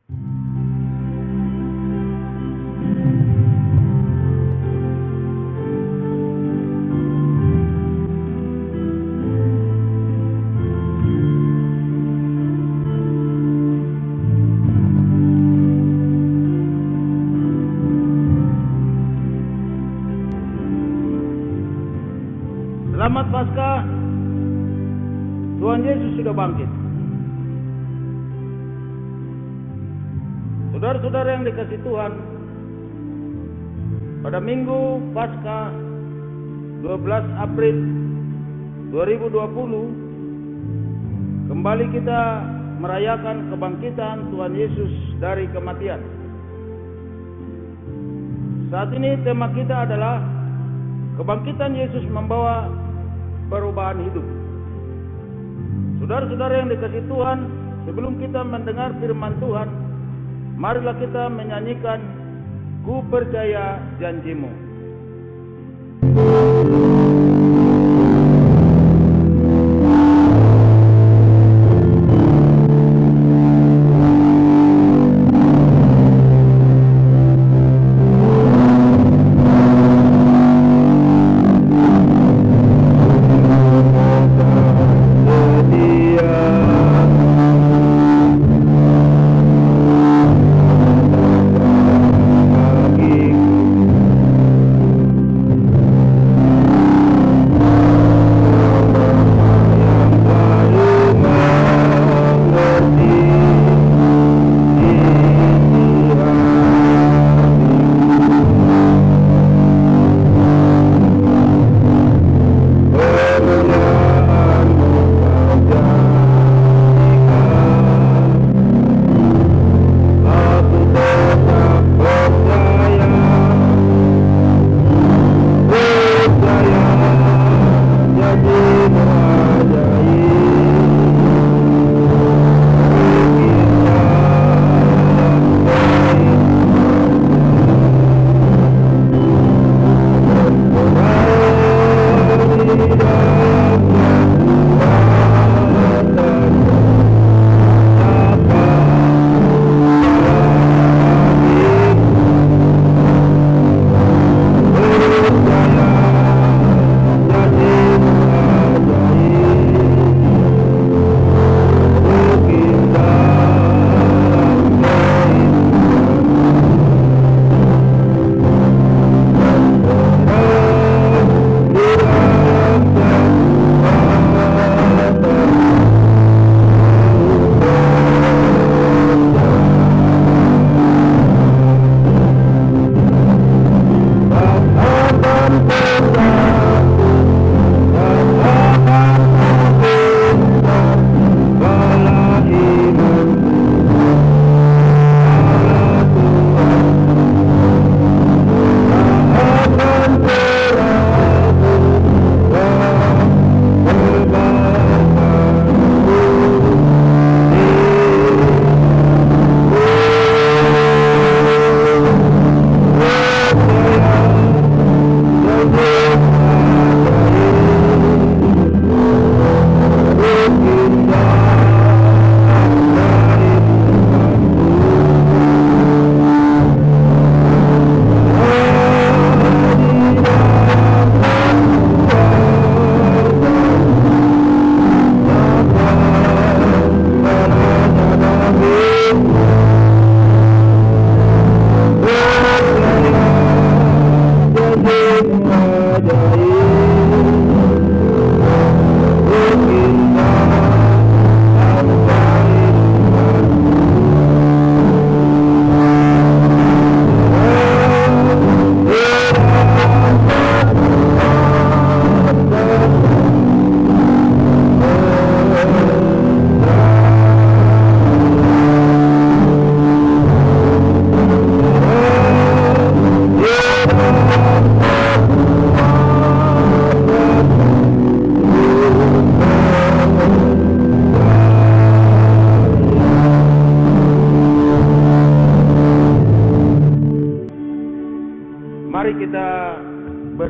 Selamat Paskah, Tuhan Yesus sudah bangkit. Saudara-saudara yang dikasihi Tuhan, pada Minggu Paskah 12 April 2020 kembali kita merayakan kebangkitan Tuhan Yesus dari kematian. Saat ini tema kita adalah kebangkitan Yesus membawa perubahan hidup. Saudara-saudara yang dikasihi Tuhan, sebelum kita mendengar firman Tuhan, marilah kita menyanyikan Ku Percaya Janjimu.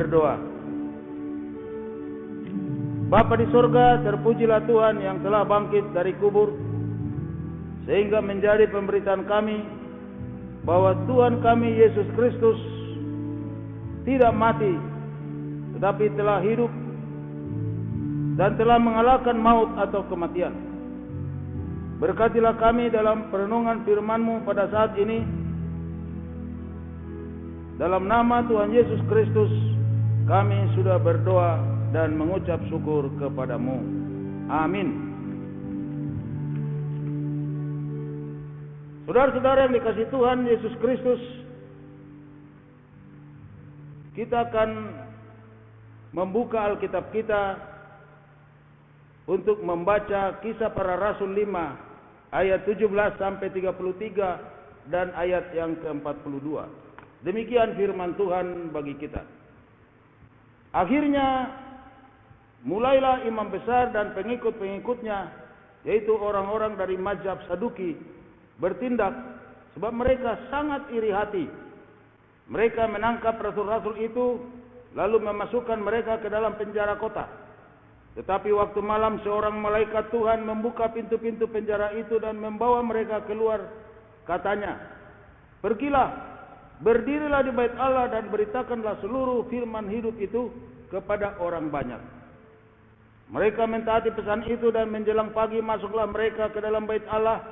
berdoa. Bapa di surga, terpujilah Tuhan yang telah bangkit dari kubur. sehingga menjadi pemberitaan kami bahwa Tuhan kami Yesus Kristus tidak mati, tetapi telah hidup dan telah mengalahkan maut atau kematian. Berkatilah kami dalam perenungan firman-Mu pada saat ini. Dalam nama Tuhan Yesus Kristus kami sudah berdoa dan mengucap syukur kepada-Mu. Amin. Saudara-saudara yang dikasihi Tuhan Yesus Kristus, kita akan membuka Alkitab kita untuk membaca Kisah Para Rasul 5 ayat 17 sampai 33 dan ayat yang ke-42. Demikian firman Tuhan bagi kita. Akhirnya mulailah imam besar dan pengikut-pengikutnya, yaitu orang-orang dari mazhab Saduki, bertindak sebab mereka sangat iri hati. Mereka menangkap rasul-rasul itu lalu memasukkan mereka ke dalam penjara kota. Tetapi waktu malam seorang malaikat Tuhan membuka pintu-pintu penjara itu dan membawa mereka keluar. Katanya, "Pergilah, berdirilah di bait Allah dan beritakanlah seluruh firman hidup itu kepada orang banyak." Mereka mentaati pesan itu dan menjelang pagi masuklah mereka ke dalam bait Allah,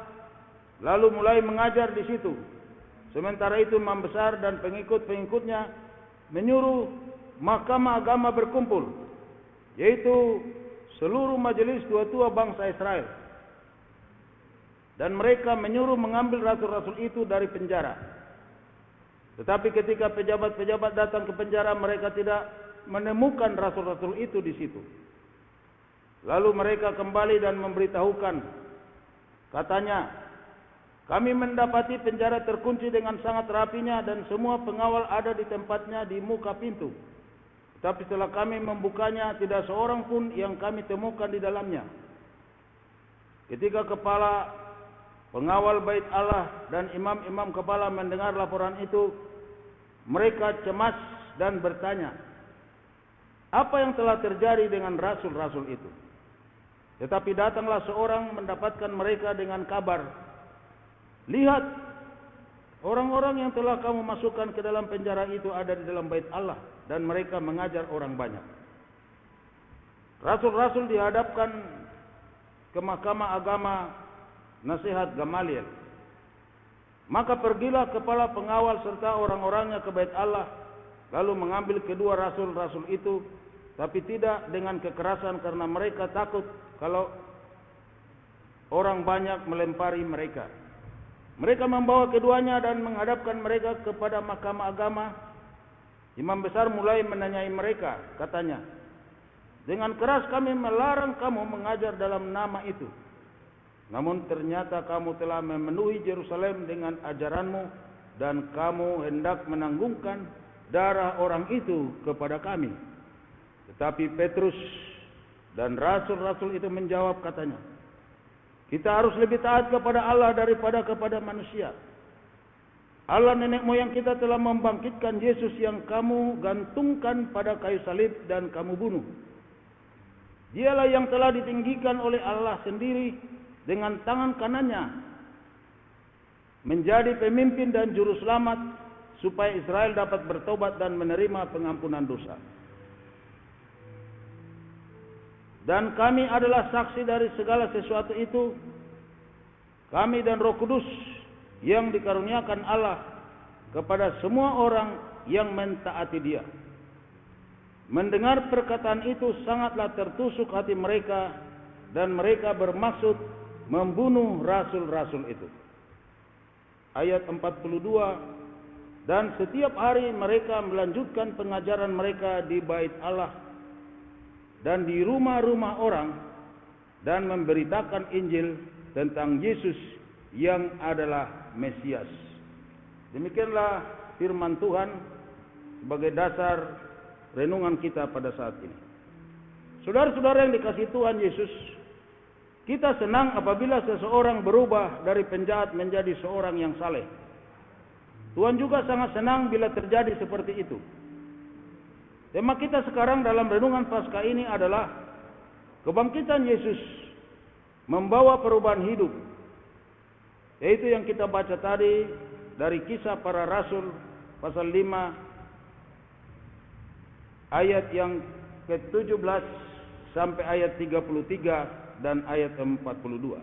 lalu mulai mengajar di situ. Sementara itu imam besar dan pengikut-pengikutnya menyuruh mahkamah agama berkumpul, yaitu seluruh majelis tua-tua bangsa Israel. Dan mereka menyuruh mengambil rasul-rasul itu dari penjara. Tetapi ketika pejabat-pejabat datang ke penjara, mereka tidak menemukan rasul-rasul itu di situ. Lalu mereka kembali dan memberitahukan, katanya, "Kami mendapati penjara terkunci dengan sangat rapinya dan semua pengawal ada di tempatnya di muka pintu. Tapi setelah kami membukanya, tidak seorang pun yang kami temukan di dalamnya." Ketika kepala pengawal bait Allah dan imam-imam kepala mendengar laporan itu, mereka cemas dan bertanya, "Apa yang telah terjadi dengan rasul-rasul itu?" Tetapi datanglah seorang mendapatkan mereka dengan kabar, "Lihat, orang-orang yang telah kamu masukkan ke dalam penjara itu ada di dalam bait Allah, dan mereka mengajar orang banyak." Rasul-rasul dihadapkan ke mahkamah agama nasihat Gamaliel. Maka pergilah kepala pengawal serta orang-orangnya ke bait Allah, lalu mengambil kedua rasul-rasul itu, tapi tidak dengan kekerasan karena mereka takut kalau orang banyak melempari mereka. Mereka membawa keduanya dan menghadapkan mereka kepada mahkamah agama. Imam besar mulai menanyai mereka, katanya, "Dengan keras kami melarang kamu mengajar dalam nama itu. Namun ternyata kamu telah memenuhi Yerusalem dengan ajaranmu dan kamu hendak menanggungkan darah orang itu kepada kami." Tetapi Petrus dan rasul-rasul itu menjawab, katanya, "Kita harus lebih taat kepada Allah daripada kepada manusia. Allah nenek moyang kita telah membangkitkan Yesus yang kamu gantungkan pada kayu salib dan kamu bunuh. Dialah yang telah ditinggikan oleh Allah sendiri dengan tangan kanannya menjadi pemimpin dan juru selamat supaya Israel dapat bertobat dan menerima pengampunan dosa. Dan kami adalah saksi dari segala sesuatu itu, kami dan Roh Kudus yang dikaruniakan Allah kepada semua orang yang mentaati Dia." Mendengar perkataan itu sangatlah tertusuk hati mereka dan mereka bermaksud membunuh rasul-rasul itu. Ayat 42, "Dan setiap hari mereka melanjutkan pengajaran mereka di bait Allah dan di rumah-rumah orang dan memberitakan Injil tentang Yesus yang adalah Mesias." Demikianlah firman Tuhan sebagai dasar renungan kita pada saat ini. Saudara-saudara yang dikasihi Tuhan Yesus, kita senang apabila seseorang berubah dari penjahat menjadi seorang yang saleh. Tuhan juga sangat senang bila terjadi seperti itu. Tema kita sekarang dalam renungan Paskah ini adalah kebangkitan Yesus membawa perubahan hidup. Yaitu yang kita baca tadi dari Kisah Para Rasul pasal 5 ayat yang ke-17 sampai ayat 33 dan ayat 42.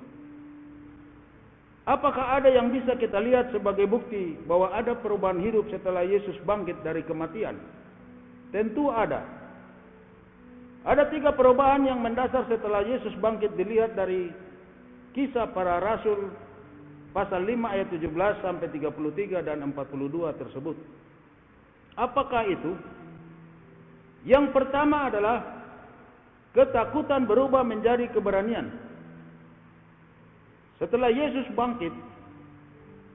Apakah ada yang bisa kita lihat sebagai bukti bahwa ada perubahan hidup setelah Yesus bangkit dari kematian? Tentu ada. Ada 3 perubahan yang mendasar setelah Yesus bangkit dilihat dari Kisah Para Rasul pasal 5 ayat 17 sampai 33 dan 42 tersebut. Apakah itu? Yang pertama adalah ketakutan berubah menjadi keberanian. Setelah Yesus bangkit,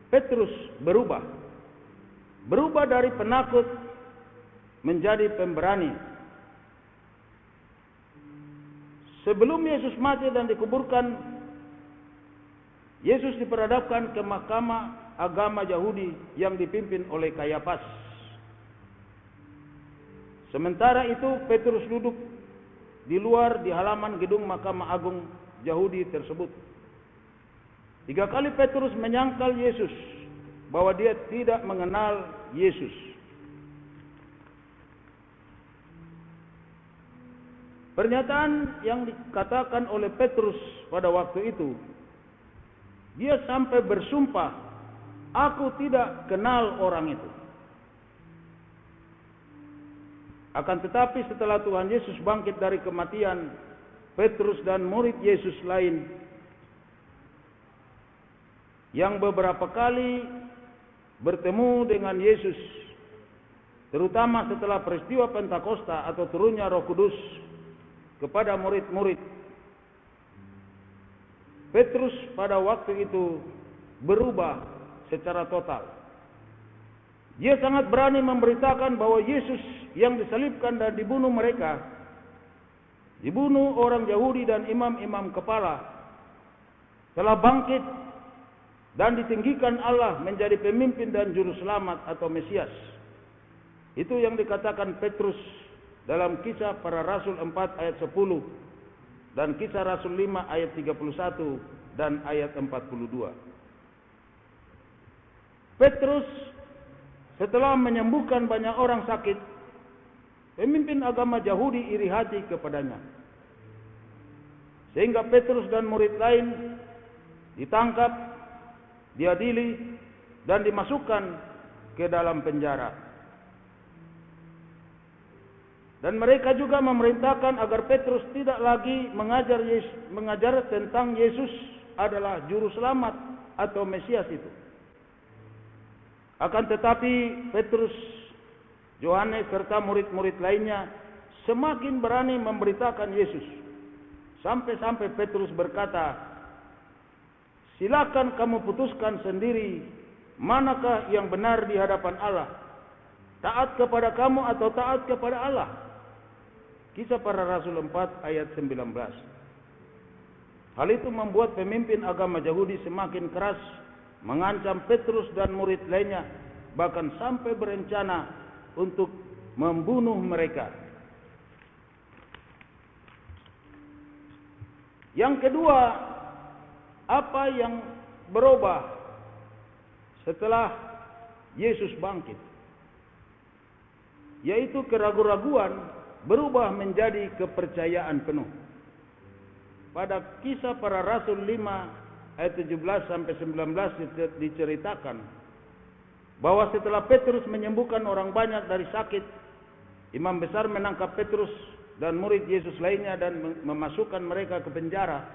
Petrus berubah. Berubah dari penakut menjadi pemberani. Sebelum Yesus mati dan dikuburkan, Yesus diperhadapkan ke mahkamah agama Yahudi yang dipimpin oleh Kayafas. Sementara itu Petrus duduk di luar di halaman gedung mahkamah agung Yahudi tersebut. 3 kali Petrus menyangkal Yesus bahwa dia tidak mengenal Yesus. Pernyataan yang dikatakan oleh Petrus pada waktu itu, dia sampai bersumpah, "Aku tidak kenal orang itu." Akan tetapi setelah Tuhan Yesus bangkit dari kematian, Petrus dan murid Yesus lain yang beberapa kali bertemu dengan Yesus, terutama setelah peristiwa Pentakosta atau turunnya Roh Kudus kepada murid-murid, Petrus pada waktu itu berubah secara total. Dia sangat berani memberitakan bahwa Yesus yang disalibkan dan dibunuh mereka, dibunuh orang Yahudi dan imam-imam kepala, telah bangkit dan ditinggikan Allah menjadi pemimpin dan juru selamat atau Mesias. Itu yang dikatakan Petrus dalam Kisah Para Rasul 4 ayat 10 dan Kisah Rasul 5 ayat 31 dan ayat 42. Petrus setelah menyembuhkan banyak orang sakit, pemimpin agama Yahudi iri hati kepadanya. Sehingga Petrus dan murid lain ditangkap, diadili, dan dimasukkan ke dalam penjara. Dan mereka juga memerintahkan agar Petrus tidak lagi mengajar tentang Yesus adalah juru selamat atau Mesias itu. Akan tetapi Petrus, Yohanes serta murid-murid lainnya semakin berani memberitakan Yesus. Sampai-sampai Petrus berkata, "Silakan kamu putuskan sendiri manakah yang benar di hadapan Allah, taat kepada kamu atau taat kepada Allah." Kisah Para Rasul 4 ayat 19. Hal itu membuat pemimpin agama Yahudi semakin keras mengancam Petrus dan murid lainnya, bahkan sampai berencana untuk membunuh mereka. Yang kedua, apa yang berubah setelah Yesus bangkit? Yaitu keraguan-raguan berubah menjadi kepercayaan penuh. Pada Kisah Para Rasul 5 ayat 17 sampai 19 diceritakan bahwa setelah Petrus menyembuhkan orang banyak dari sakit, imam besar menangkap Petrus dan murid Yesus lainnya dan memasukkan mereka ke penjara.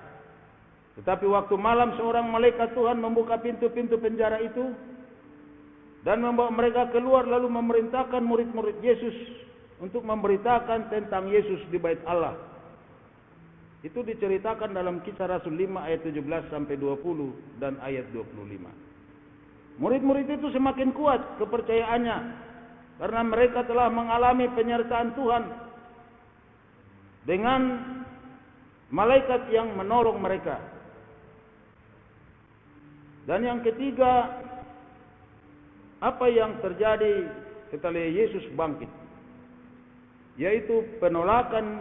Tetapi waktu malam seorang malaikat Tuhan membuka pintu-pintu penjara itu dan membawa mereka keluar, lalu memerintahkan murid-murid Yesus untuk memberitakan tentang Yesus di bait Allah. Itu diceritakan dalam Kisah Rasul 5 ayat 17 sampai 20 dan ayat 25. Murid-murid itu semakin kuat kepercayaannya karena mereka telah mengalami penyertaan Tuhan dengan malaikat yang menolong mereka. Dan yang ketiga, apa yang terjadi setelah Yesus bangkit? Yaitu penolakan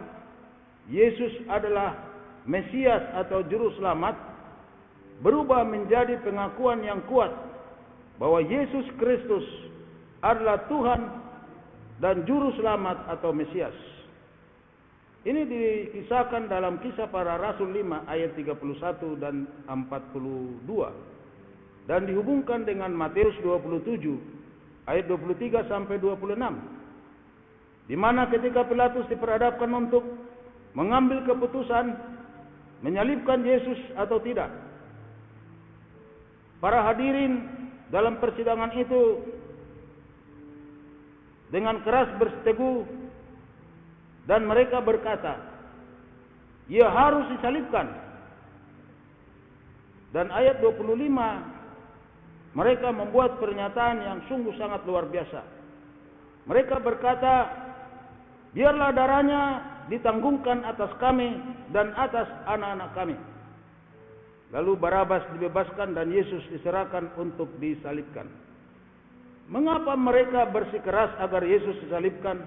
Yesus adalah Mesias atau Juru Selamat berubah menjadi pengakuan yang kuat bahwa Yesus Kristus adalah Tuhan dan Juru Selamat atau Mesias. Ini dikisahkan dalam Kisah Para Rasul 5 ayat 31 dan 42 dan dihubungkan dengan Matius 27 ayat 23 sampai 26, di mana ketika Pilatus diperhadapkan untuk mengambil keputusan menyalibkan Yesus atau tidak, para hadirin dalam persidangan itu dengan keras berseteguh dan mereka berkata, ia harus disalibkan. Dan ayat 25 mereka membuat pernyataan yang sungguh sangat luar biasa. Mereka berkata, biarlah darahnya ditanggungkan atas kami dan atas anak-anak kami. Lalu Barabas dibebaskan dan Yesus diserahkan untuk disalibkan. Mengapa mereka bersikeras agar Yesus disalibkan?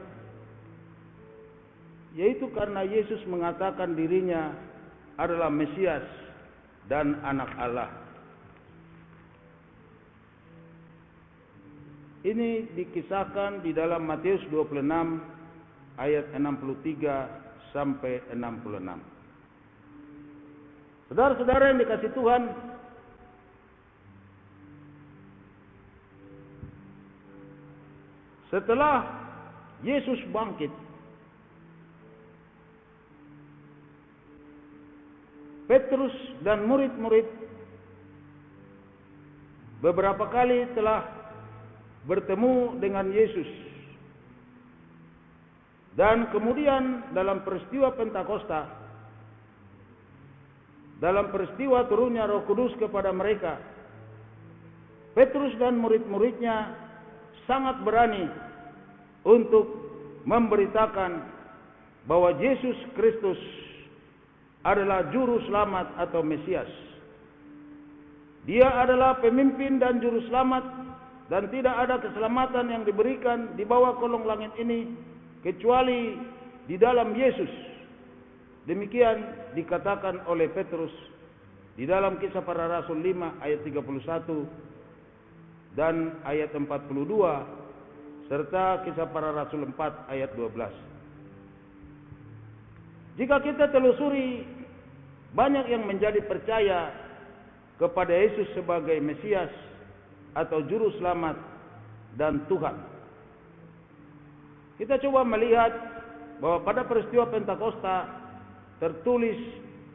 Yaitu karena Yesus mengatakan dirinya adalah Mesias dan anak Allah. Ini dikisahkan di dalam Matius 26 ayat 63 sampai 66. Saudara-saudara yang dikasihi Tuhan, setelah Yesus bangkit, Petrus dan murid-murid beberapa kali telah bertemu dengan Yesus. Dan kemudian dalam peristiwa Pentakosta, dalam peristiwa turunnya Roh Kudus kepada mereka, Petrus dan murid-muridnya sangat berani untuk memberitakan bahwa Yesus Kristus adalah Juru Selamat atau Mesias. Dia adalah pemimpin dan Juru Selamat, dan tidak ada keselamatan yang diberikan di bawah kolong langit ini kecuali di dalam Yesus. Demikian dikatakan oleh Petrus di dalam Kisah Para Rasul 5 ayat 31 dan ayat 42 serta Kisah Para Rasul 4 ayat 12. Jika kita telusuri, banyak yang menjadi percaya kepada Yesus sebagai Mesias atau Juru Selamat dan Tuhan. Kita coba melihat bahwa pada peristiwa Pentakosta tertulis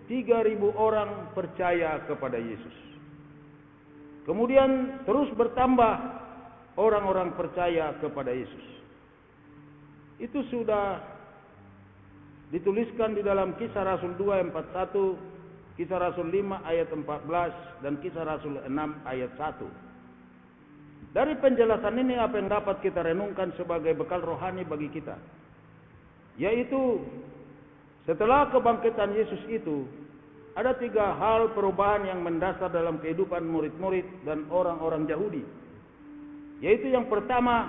3.000 orang percaya kepada Yesus. Kemudian terus bertambah orang-orang percaya kepada Yesus. Itu sudah dituliskan di dalam Kisah Rasul 2 ayat 41, Kisah Rasul 5 ayat 14 dan Kisah Rasul 6 ayat 1. Dari penjelasan ini apa yang dapat kita renungkan sebagai bekal rohani bagi kita? Yaitu setelah kebangkitan Yesus itu ada 3 hal perubahan yang mendasar dalam kehidupan murid-murid dan orang-orang Yahudi. Yaitu yang pertama,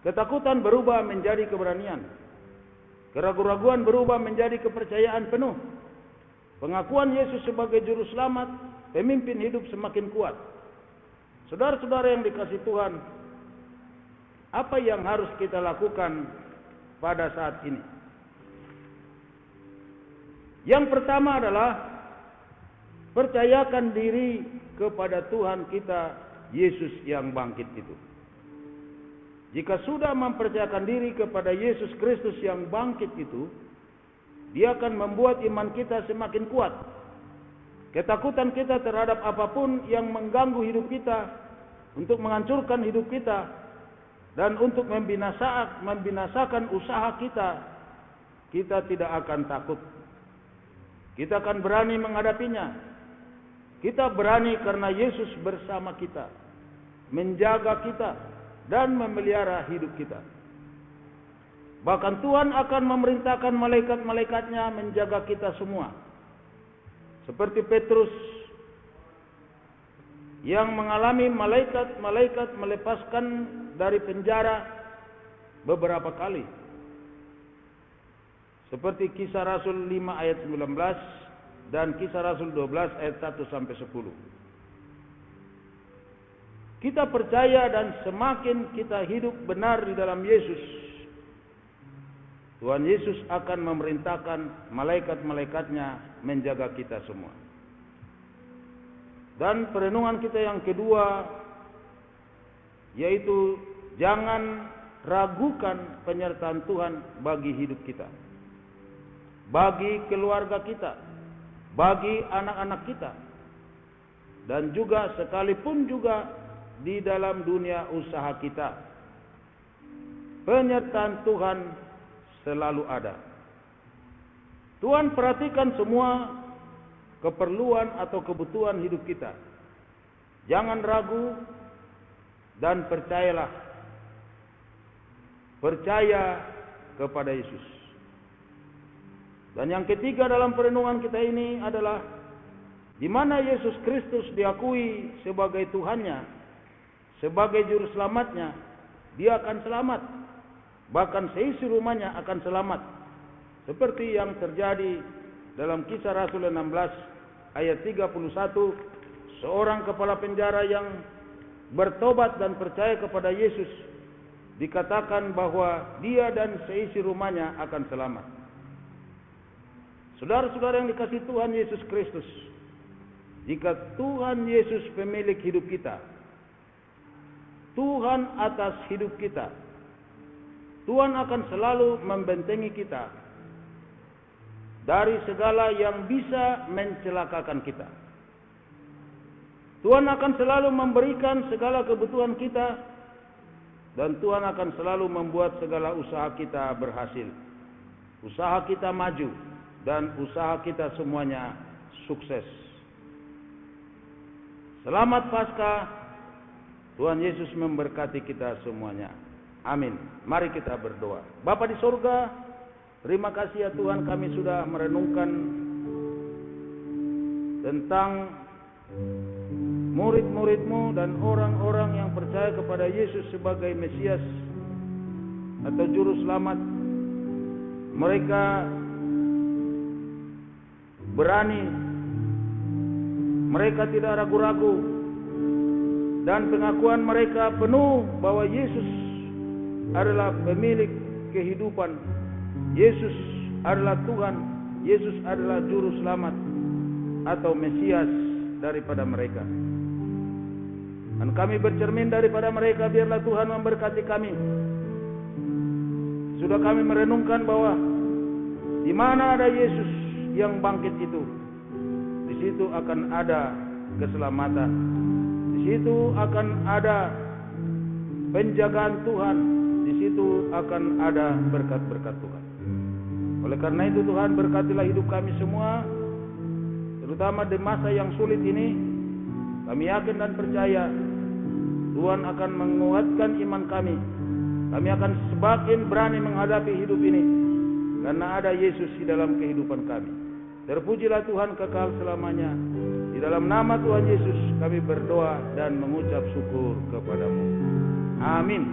ketakutan berubah menjadi keberanian. Keraguan-raguan berubah menjadi kepercayaan penuh. Pengakuan Yesus sebagai Juru Selamat, pemimpin hidup semakin kuat. Saudara-saudara yang dikasihi Tuhan, apa yang harus kita lakukan pada saat ini? Yang pertama adalah percayakan diri kepada Tuhan kita, Yesus yang bangkit itu. Jika sudah mempercayakan diri kepada Yesus Kristus yang bangkit itu, Dia akan membuat iman kita semakin kuat. Ketakutan kita terhadap apapun yang mengganggu hidup kita, untuk menghancurkan hidup kita, dan untuk membinasakan usaha kita, kita tidak akan takut. Kita akan berani menghadapinya. Kita berani karena Yesus bersama kita, menjaga kita, dan memelihara hidup kita. Bahkan Tuhan akan memerintahkan malaikat-malaikatnya menjaga kita semua. Seperti Petrus yang mengalami malaikat-malaikat melepaskan dari penjara beberapa kali. Seperti Kisah Rasul 5 ayat 19 dan Kisah Rasul 12 ayat 1 sampai 10. Kita percaya dan semakin kita hidup benar di dalam Yesus, Tuhan Yesus akan memerintahkan malaikat-malaikatnya menjaga kita semua. Dan perenungan kita yang kedua, yaitu jangan ragukan penyertaan Tuhan bagi hidup kita, bagi keluarga kita, bagi anak-anak kita, dan juga sekalipun juga di dalam dunia usaha kita. Penyertaan Tuhan selalu ada. Tuhan perhatikan semua keperluan atau kebutuhan hidup kita. Jangan ragu dan percayalah. Percaya kepada Yesus. Dan yang ketiga dalam perenungan kita ini adalah di mana Yesus Kristus diakui sebagai Tuhannya, sebagai juru selamatnya, dia akan selamat. Bahkan seisi rumahnya akan selamat. Seperti yang terjadi dalam Kisah Rasul 16 ayat 31, seorang kepala penjara yang bertobat dan percaya kepada Yesus, dikatakan bahwa dia dan seisi rumahnya akan selamat. Saudara-saudara yang dikasihi Tuhan Yesus Kristus, jika Tuhan Yesus pemilik hidup kita, Tuhan atas hidup kita, Tuhan akan selalu membentengi kita dari segala yang bisa mencelakakan kita. Tuhan akan selalu memberikan segala kebutuhan kita, dan Tuhan akan selalu membuat segala usaha kita berhasil. Usaha kita maju, dan usaha kita semuanya sukses. Selamat Paskah, Tuhan Yesus memberkati kita semuanya. Amin. Mari kita berdoa. Bapa di sorga, terima kasih ya Tuhan, kami sudah merenungkan tentang murid-murid-Mu dan orang-orang yang percaya kepada Yesus sebagai Mesias atau Juru Selamat. Mereka berani, mereka tidak ragu-ragu, dan pengakuan mereka penuh bahwa Yesus adalah pemilik kehidupan, Yesus adalah Tuhan, Yesus adalah Juru Selamat atau Mesias daripada mereka. Dan kami bercermin daripada mereka, biarlah Tuhan memberkati kami. Sudah kami merenungkan bahwa di mana ada Yesus yang bangkit itu, di situ akan ada keselamatan, di situ akan ada penjagaan Tuhan, di situ akan ada berkat-berkat Tuhan. Oleh karena itu Tuhan, berkatilah hidup kami semua, terutama di masa yang sulit ini. Kami yakin dan percaya Tuhan akan menguatkan iman kami. Kami akan semakin berani menghadapi hidup ini, karena ada Yesus di dalam kehidupan kami. Terpujilah Tuhan kekal selamanya. Di dalam nama Tuhan Yesus kami berdoa dan mengucap syukur kepadamu. Amin.